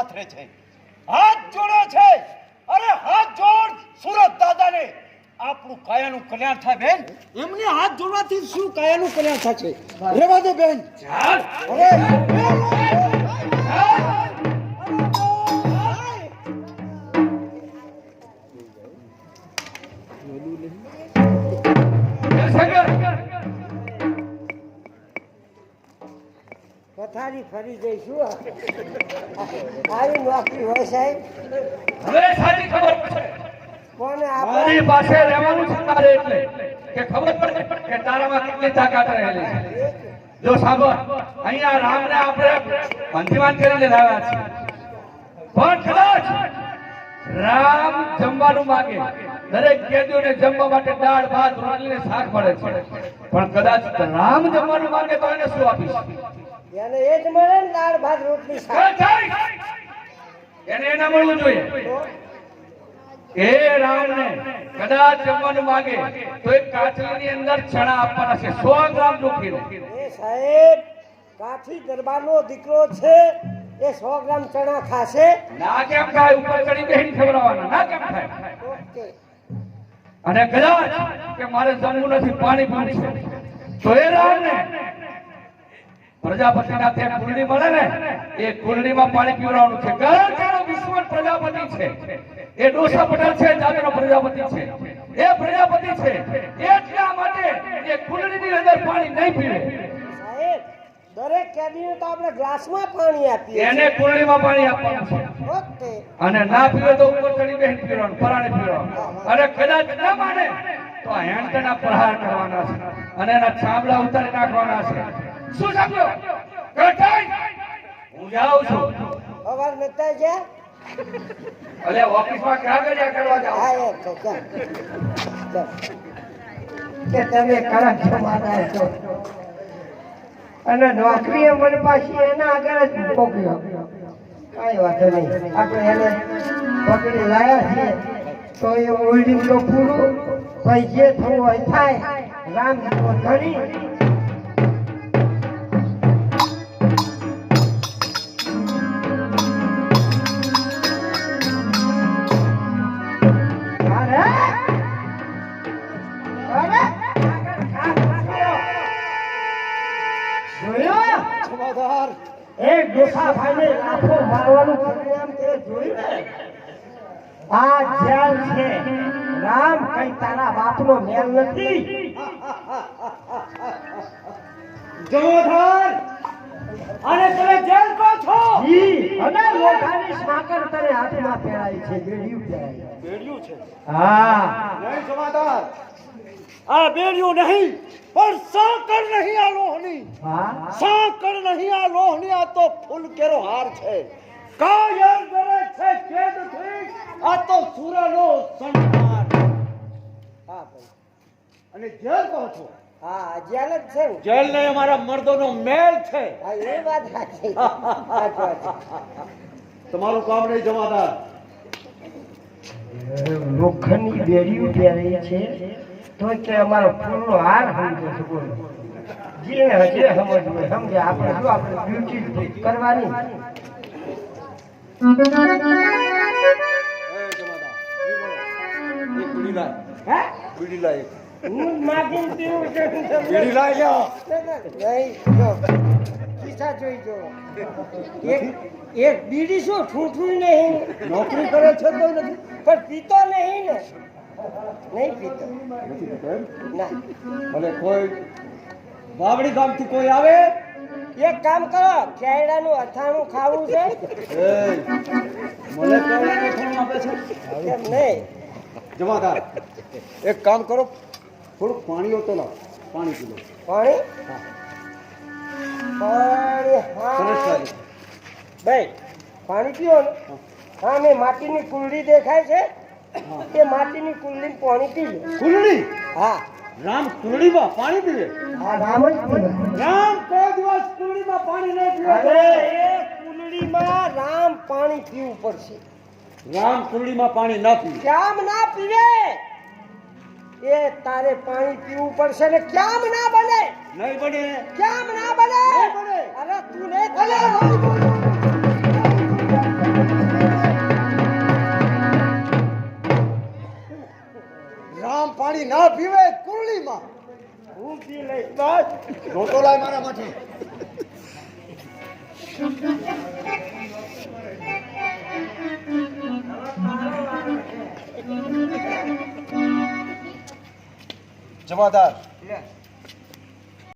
પાથરે છે, હાથ જોડે છે. અરે હાથ જોડ સુરત દાદાને, આપણું કાયાનું કલ્યાણ થાય બેન. એમને હાથ જોડવાથી શું કાયાનું કલ્યાણ થશે? રેવા દે બેન. પથારી ફરી જઈશું. આવી નોકરી હોય સાહેબ. હવે સાચી ખબર પડશે. કોને મારી પાસે રહેવાનું છે તારે, એટલે કે ખબર પડે કે તારામાં કેટલી તાકાત રહેલી છે. જો સાંભળ, અહીંયા રામને આપણે અંતિમાન કરીને લાવ્યા છે, પણ કદાચ રામ જમવાનું માંગે, દરેક કેદીઓને જમવા માટે દાળ ભાત રોટલી ને શાક મળે છે, પણ કદાચ રામ જમવાનું માંગે તો એને શું આપીશ? એને એ જ મળે ને, દાળ ભાત રોટલી શાક. એને એના મળવું જોઈએ. એ રામને કદાચ જમવાનું માંગે તો એક કાચલીની અંદર ચણા આપવાના છે, 100 ગ્રામ ચોખીને. એ સાહેબ, કાઠી દરબારનો દીકરો છે, એ 100 ગ્રામ ચણા ખાશે? ના કેમ ખાય? ઉપર ચડી બેહીને ખવડાવવાના. ના કેમ ખાય? ઓકે. અને કદાચ કે મારે જમવું નથી, પાણી પીવું છે, તો એ રામને પ્રજાપતિના ત્યાં કુંડળી મળે ને, એ કુંડળીમાં પાણી પીવડાવવાનું છે. કારણ કે વિશ્વન પ્રજાપતિ છે, એ ડોસા પટેલ છે, જાતિનો પ્રજાપતિ છે, એ પ્રજાપતિ છે, એટલા માટે એ કુંડળીની અંદર પાણી નહીં પીવે. સાહેબ, દરેક કેદીને તો આપણે ગ્લાસમાં પાણી આપીએ. એને કુંડળીમાં પાણી આપવાનું છે. ઓકે. અને ના પીવે તો ઉપર ચડી બેહીને પીવડાવવાનું, પરાણે પીવડાવવાનું. અને કદાચ ના માને તો હેન્ડના પ્રહાર કરવાના છે અને એના ચામડા ઉતારી નાખવાના છે. શું સમજો? કટાઈ હું જાઉં છું. અવાર નતા જા. અલે ઓફિસમાં કાગળિયા કરવા જાઉં. હા, એ તો ચાલ. કે તમે કડક જમાદાર છો અને નોકરીએ મને પાછી એના આગળ જ મોકલ્યો. કાંઈ વાંધો નહીં, આપણે એને પકડી લાયા છીએ તો એ હોલ્ડિંગ તો પૂરું, પછી જે થવું હોય થાય. રામ જીવો ધણી. એક ડોસાભાઈને લાફો મારવાનું પરિણામ તે જોયું ને? આ જેલ છે. રામ કઈ તારા બાપનો મેલ નથી. જમોધર, અને તમે જેલ કહો છો? જી, અને લોટાની સાકર તને હાથમાં પહેરાઈ છે, બેડિયું પહેરાઈ. બેડિયું છે? હા. નહીં જમાદાર, આ બેડિયું નહીં, પણ સાકર નહીં આ લોહની. હા, સાકર નહીં આ લોહની, આ તો ફૂલ કેરો હાર છે. કાયર કરે છે કેદથી, આ તો સુરાનો સંહાર. હા ભાઈ. અને જેલ કહો છો? હા, જેલ જ છે ને. જેલ ને અમારા મર્દોનો મેલ છે. હા, એ વાત સાચી. સાચી વાત. તમારું કામ નહીં જમાદાર. લોખંડની બેડીઓ પહેરી છે તો કે અમારો ફૂલનો હાર સમજો છો. બોલો, જે હજે સમજવું સમજે. આપણે જો આપણે ડ્યુટી કરવાની. બીડી લાય. હું માગીને પીવું છે. બીડી લાય. નહીં, જો ખિસ્સા જોઈ જો. એક બીડી શું ઠૂઠું નહીં. નોકરી કરે છે તો નથી. પણ પીતો નહીં ને. નહીં પીતો. નથી પીતો એમ? ના. ભલે કોઈ વાવડી ગામથી કોઈ આવે, એક કામ કરો, કેળાનું અથાણું ખાવું છે? મને કેળાનું અથાણું આપે છે? એમ નહીં. જમાદાર, એક કામ કરો, થોડુંક પાણી તો લાવ. પાણી પી લો. પાણી? પાણી. સરસ હા લાગે. ભાઈ, પાણી પીવો ને? હા, મેં માટીની કુંડી દેખાય છે, એ માટીની કુંડીમાં પાણી પી લો. કુલડી? હા. રામ કુલડીમાં પાણી પીવે? હા, રામ જ પીવે. રામ કોઈ દિવસ કુલડીમાં પાણી નહીં પીવે. અરે, એ કુંડીમાં રામ પાણી પીવું પડશે. રામ કુલડીમાં પાણી ના પીવે. કેમ ના પીવે? એ તારે પાણી પીવું પડશે ને. કેમ ના બને? નહીં બને. કેમ ના બને? નહીં બને. અરે તું નહીં. રામ પાણી ના પીવે કુરળીમાં હું પી લઈશ બસ રોટો લાય મારા માટે જમાદાર